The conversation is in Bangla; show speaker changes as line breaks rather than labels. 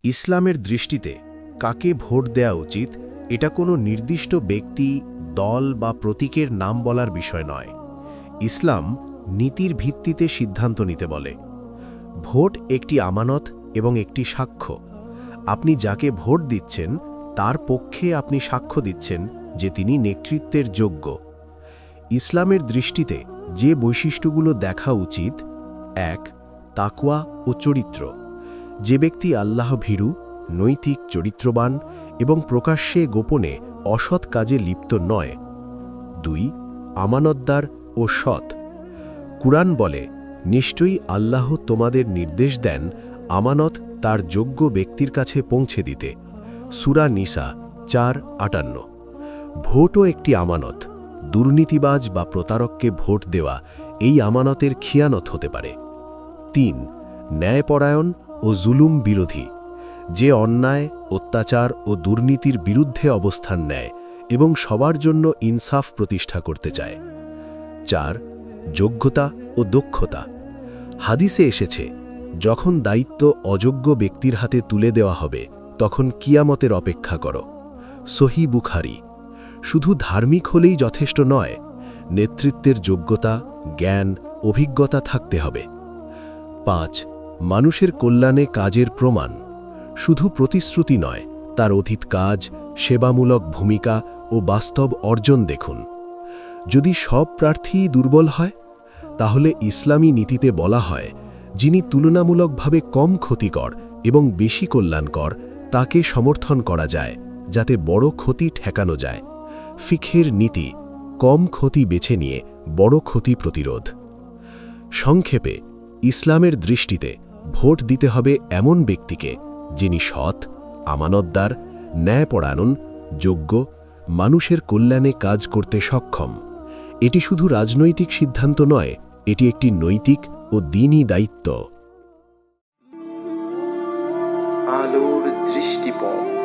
ইসলামের দৃষ্টিতে কাকে ভোট দেওয়া উচিত এটা কোনো নির্দিষ্ট ব্যক্তি, দল বা প্রতীকের নাম বলার বিষয় নয়। ইসলাম নীতির ভিত্তিতে সিদ্ধান্ত নিতে বলে। ভোট একটি আমানত এবং একটি সাক্ষ্য। আপনি যাকে ভোট দিচ্ছেন তার পক্ষে আপনি সাক্ষ্য দিচ্ছেন যে তিনি নেতৃত্বের যোগ্য। ইসলামের দৃষ্টিতে যে বৈশিষ্ট্যগুলো দেখা উচিত: ১. তাকওয়া ও চরিত্র। যে ব্যক্তি আল্লাহ ভীরু, নৈতিক, চরিত্রবান এবং প্রকাশ্যে গোপনে অসৎ কাজে লিপ্ত নয়। ২. আমানতদার ও সৎ। কুরআন বলে, নিশ্চয়ই আল্লাহ তোমাদের নির্দেশ দেন আমানত তার যোগ্য ব্যক্তির কাছে পৌঁছে দিতে। সূরা নিসা ৪:৫৮। ভোটও একটি আমানত। দুর্নীতিবাজ বা প্রতারককে ভোট দেওয়া এই আমানতের খিয়ানত হতে পারে। ৩. ন্যায়পরায়ণ ও জুলুম বিরোধী। যে অন্যায়, অত্যাচার ও দুর্নীতির বিরুদ্ধে অবস্থান নেয় এবং সবার জন্য ইনসাফ প্রতিষ্ঠা করতে চায়। ৪. যোগ্যতা ও দক্ষতা। হাদিসে এসেছে, যখন দায়িত্ব অযোগ্য ব্যক্তির হাতে তুলে দেওয়া হবে তখন কিয়ামতের অপেক্ষা করো। সহিহ বুখারী। শুধু ধার্মিক হলেই যথেষ্ট নয়, নেতৃত্বের যোগ্যতা, জ্ঞান, অভিজ্ঞতা থাকতে হবে। ৫. মানুষের কল্যাণে কাজের প্রমাণ। শুধু প্রতিশ্রুতি নয়, তার অতীত কাজ, সেবামূলক ভূমিকা ও বাস্তব অর্জন দেখুন। যদি সব প্রার্থীই দুর্বল হয়, তাহলে ইসলামী নীতিতে বলা হয়, যিনি তুলনামূলকভাবে কম ক্ষতিকর এবং বেশি কল্যাণকর তাকে সমর্থন করা যায়, যাতে বড় ক্ষতি ঠেকানো যায়। ফিকহের নীতি: কম ক্ষতি বেছে নিয়ে বড় ক্ষতি প্রতিরোধ। সংক্ষেপে, ইসলামের দৃষ্টিতে ভোট দিতে হবে এমন ব্যক্তিকে যিনি সৎ, আমানতদার, ন্যায়পরায়ণ, যোগ্য, মানুষের কল্যাণে কাজ করতে সক্ষম। এটি শুধু রাজনৈতিক সিদ্ধান্ত নয়, এটি একটি নৈতিক ও দ্বীনি দায়িত্ব।
আলোর দৃষ্টিপথ।